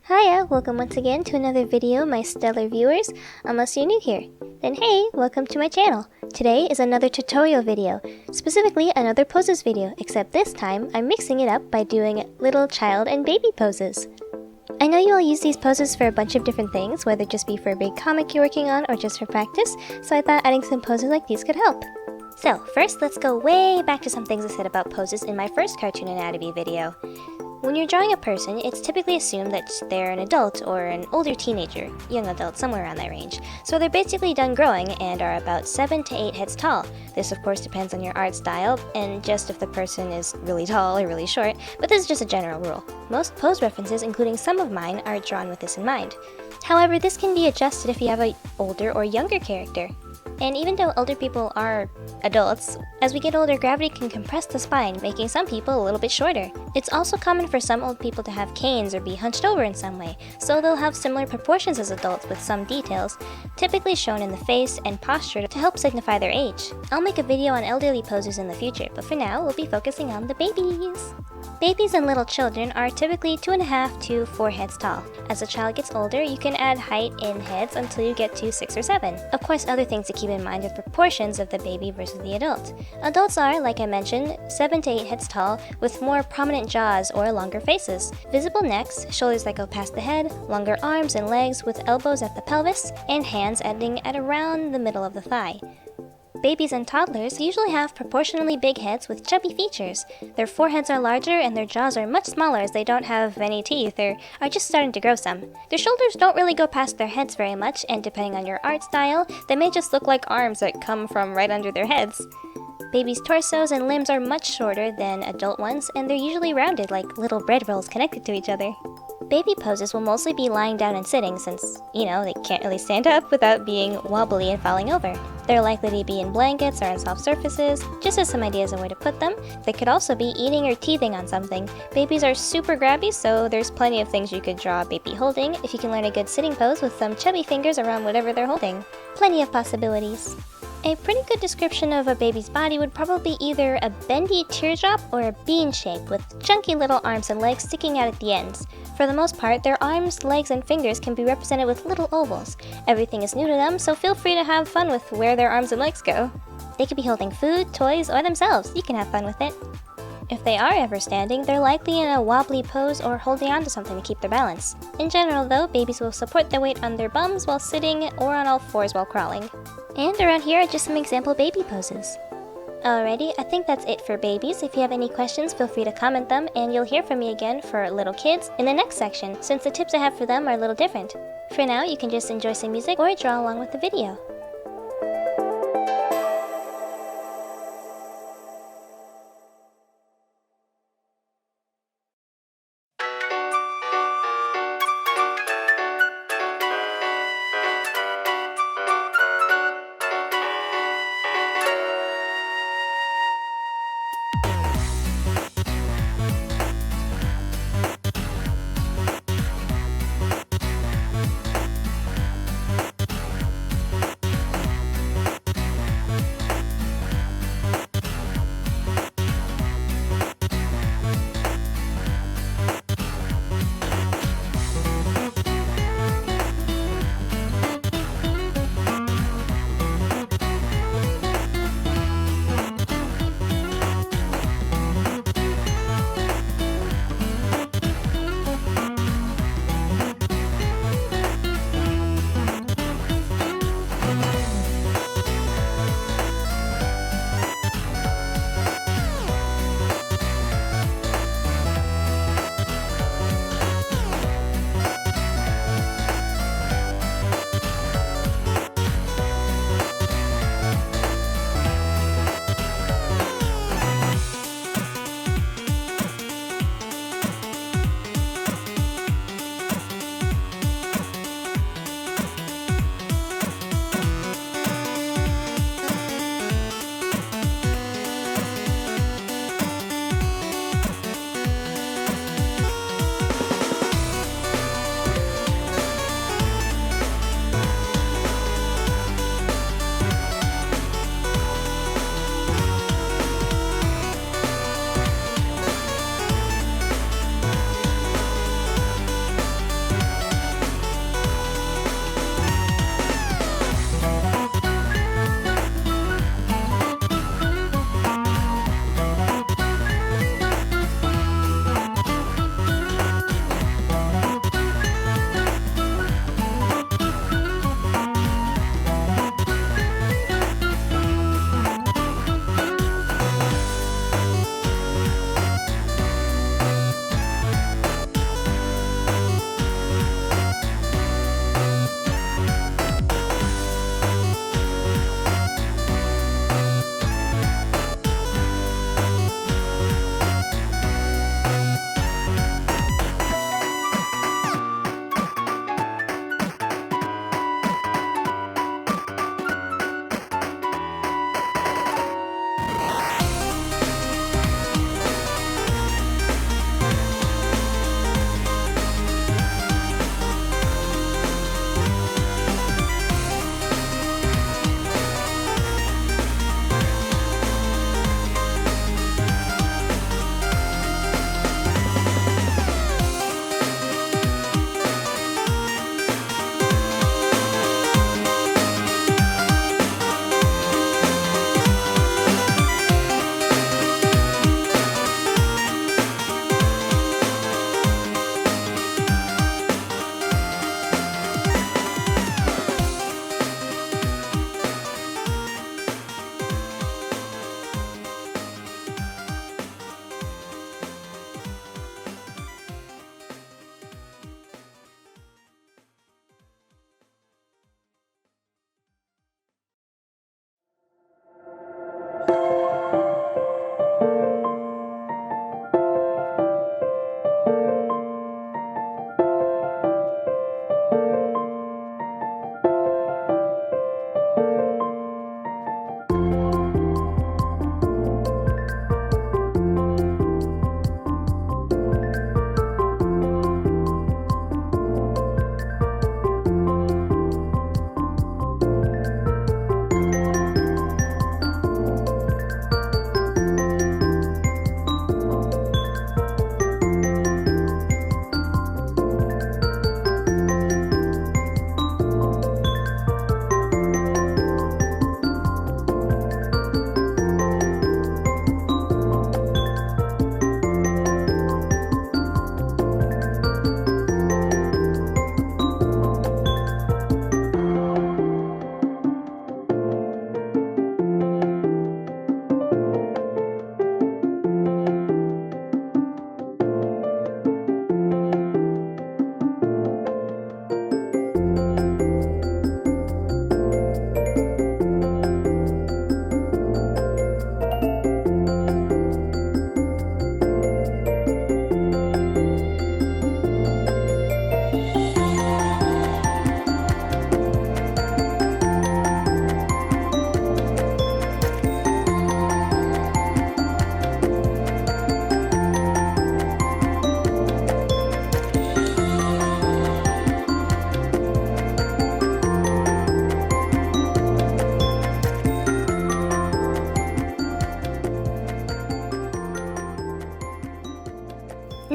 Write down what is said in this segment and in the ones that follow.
Hiya, welcome once again to another video, my stellar viewers. Unless you're new here, then hey, welcome to my channel. Today is another tutorial video, specifically another poses video, except this time I'm mixing it up by doing little child and baby poses. I know you all use these poses for a bunch of different things, whether it just be for a big comic you're working on or just for practice, so I thought adding some poses like these could help. So first, let's go way back to some things I said about poses in my first cartoon anatomy video. When you're drawing a person, it's typically assumed that they're an adult or an older teenager, young adult, somewhere around that range. So they're basically done growing and are about 7 to 8 heads tall. This of course depends on your art style and just if the person is really tall or really short, but this is just a general rule. Most pose references, including some of mine, are drawn with this in mind. However, this can be adjusted if you have an older or younger character. And even though older people are adults, as we get older, gravity can compress the spine, making some people a little bit shorter. It's also common for some old people to have canes or be hunched over in some way, so they'll have similar proportions as adults with some details, typically shown in the face and posture to help signify their age. I'll make a video on elderly poses in the future, but for now, we'll be focusing on the babies. Babies and little children are typically 2.5 to 4 heads tall. As a child gets older, you can add height in heads until you get to 6 or 7. Of course, other things to keep in mind are the proportions of the baby versus the adult. Adults are, like I mentioned, 7 to 8 heads tall with more prominent jaws or longer faces, visible necks, shoulders that go past the head, longer arms and legs with elbows at the pelvis, and hands ending at around the middle of the thigh. Babies and toddlers usually have proportionally big heads with chubby features. Their foreheads are larger and their jaws are much smaller as they don't have any teeth or are just starting to grow some. Their shoulders don't really go past their heads very much, and depending on your art style, they may just look like arms that come from right under their heads. Babies' torsos and limbs are much shorter than adult ones, and they're usually rounded like little bread rolls connected to each other. Baby poses will mostly be lying down and sitting since, they can't really stand up without being wobbly and falling over. They're likely to be in blankets or on soft surfaces. Just as some ideas on where to put them, they could also be eating or teething on something. Babies are super grabby, so there's plenty of things you could draw a baby holding if you can learn a good sitting pose with some chubby fingers around whatever they're holding. Plenty of possibilities. A pretty good description of a baby's body would probably be either a bendy teardrop or a bean shape with chunky little arms and legs sticking out at the ends. For the most part, their arms, legs, and fingers can be represented with little ovals. Everything is new to them, so feel free to have fun with where their arms and legs go. They could be holding food, toys, or themselves. You can have fun with it. If they are ever standing, they're likely in a wobbly pose or holding onto something to keep their balance. In general though, babies will support their weight on their bums while sitting or on all fours while crawling. And around here are just some example baby poses. Alrighty, I think that's it for babies. If you have any questions, feel free to comment them, and you'll hear from me again for little kids in the next section, since the tips I have for them are a little different. For now, you can just enjoy some music or draw along with the video.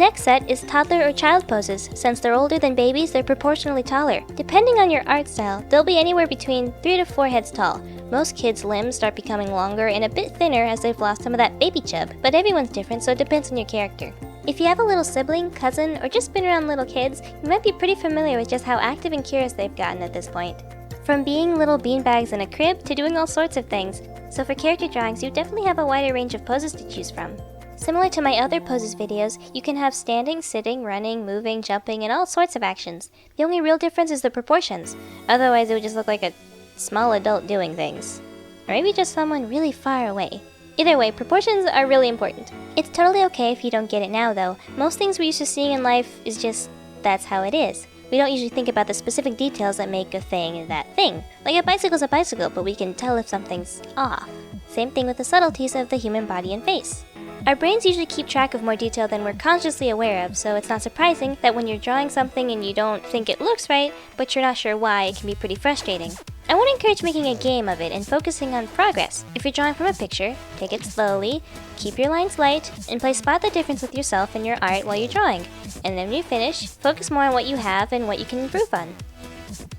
Next set is toddler or child poses. Since they're older than babies, they're proportionally taller. Depending on your art style, they'll be anywhere between 3 to 4 heads tall. Most kids' limbs start becoming longer and a bit thinner as they've lost some of that baby chub, but everyone's different, so it depends on your character. If you have a little sibling, cousin, or just been around little kids, you might be pretty familiar with just how active and curious they've gotten at this point. From being little beanbags in a crib to doing all sorts of things. So for character drawings, you definitely have a wider range of poses to choose from. Similar to my other poses videos, you can have standing, sitting, running, moving, jumping, and all sorts of actions. The only real difference is the proportions. Otherwise, it would just look like a small adult doing things. Or maybe just someone really far away. Either way, proportions are really important. It's totally okay if you don't get it now though. Most things we're used to seeing in life is just, that's how it is. We don't usually think about the specific details that make a thing that thing. Like a bicycle's a bicycle, but we can tell if something's off. Same thing with the subtleties of the human body and face. Our brains usually keep track of more detail than we're consciously aware of, so it's not surprising that when you're drawing something and you don't think it looks right, but you're not sure why, it can be pretty frustrating. I won't encourage making a game of it and focusing on progress. If you're drawing from a picture, take it slowly, keep your lines light, and spot the difference with yourself and your art while you're drawing. And then when you finish, focus more on what you have and what you can improve on.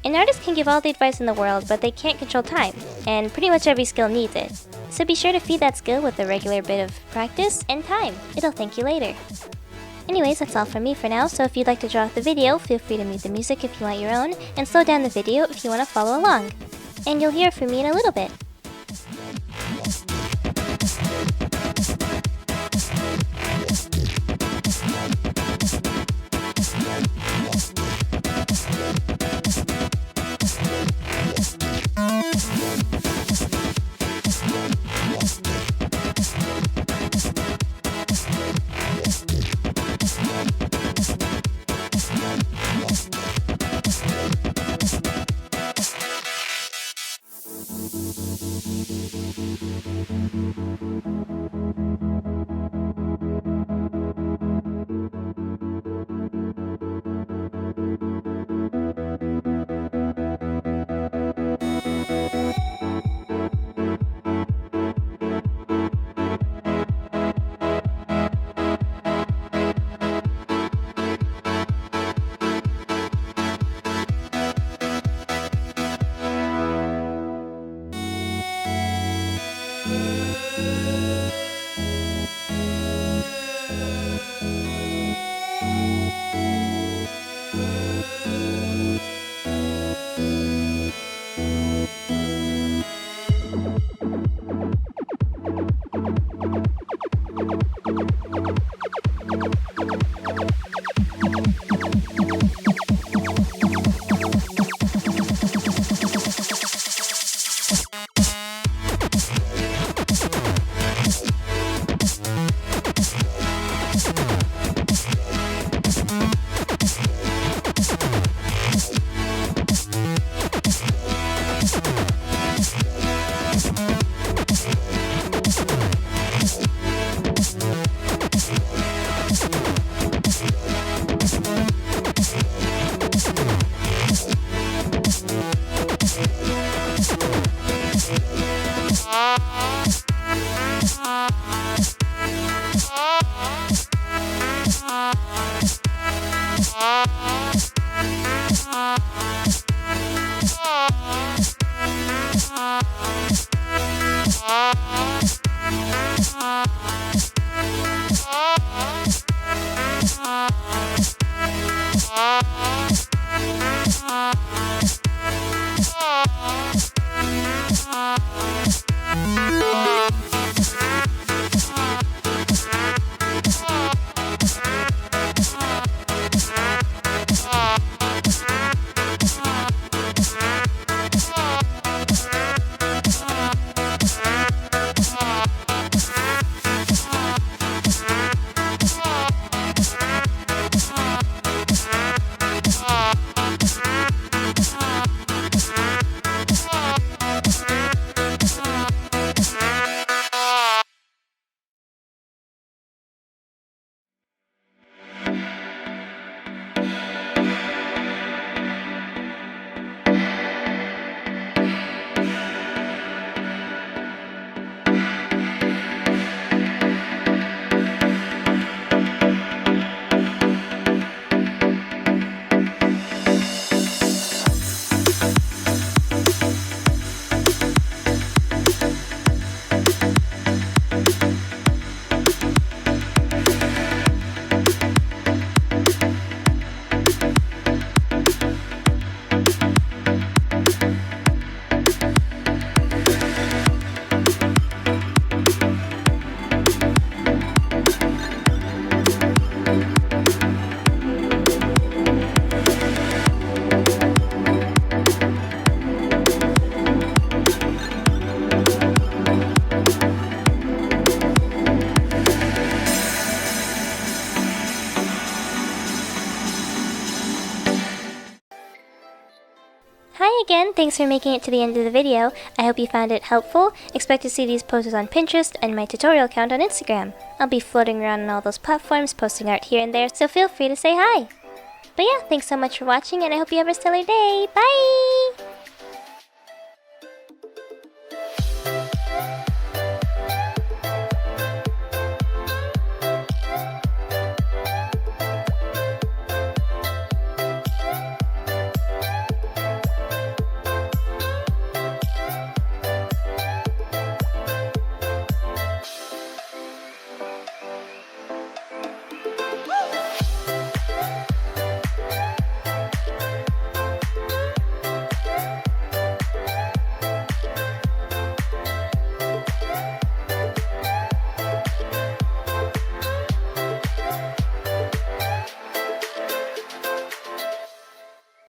An artist can give all the advice in the world, but they can't control time, and pretty much every skill needs it. So be sure to feed that skill with a regular bit of practice and time. It'll thank you later. Anyways, that's all from me for now, so if you'd like to draw the video, feel free to mute the music if you want your own, and slow down the video if you want to follow along. And you'll hear from me in a little bit. again, thanks for making it to the end of the video. I hope you found it helpful. Expect to see these poses on Pinterest and my tutorial account on Instagram. I'll be floating around on all those platforms, posting art here and there, so feel free to say hi. But yeah, thanks so much for watching, and I hope you have a stellar day. Bye!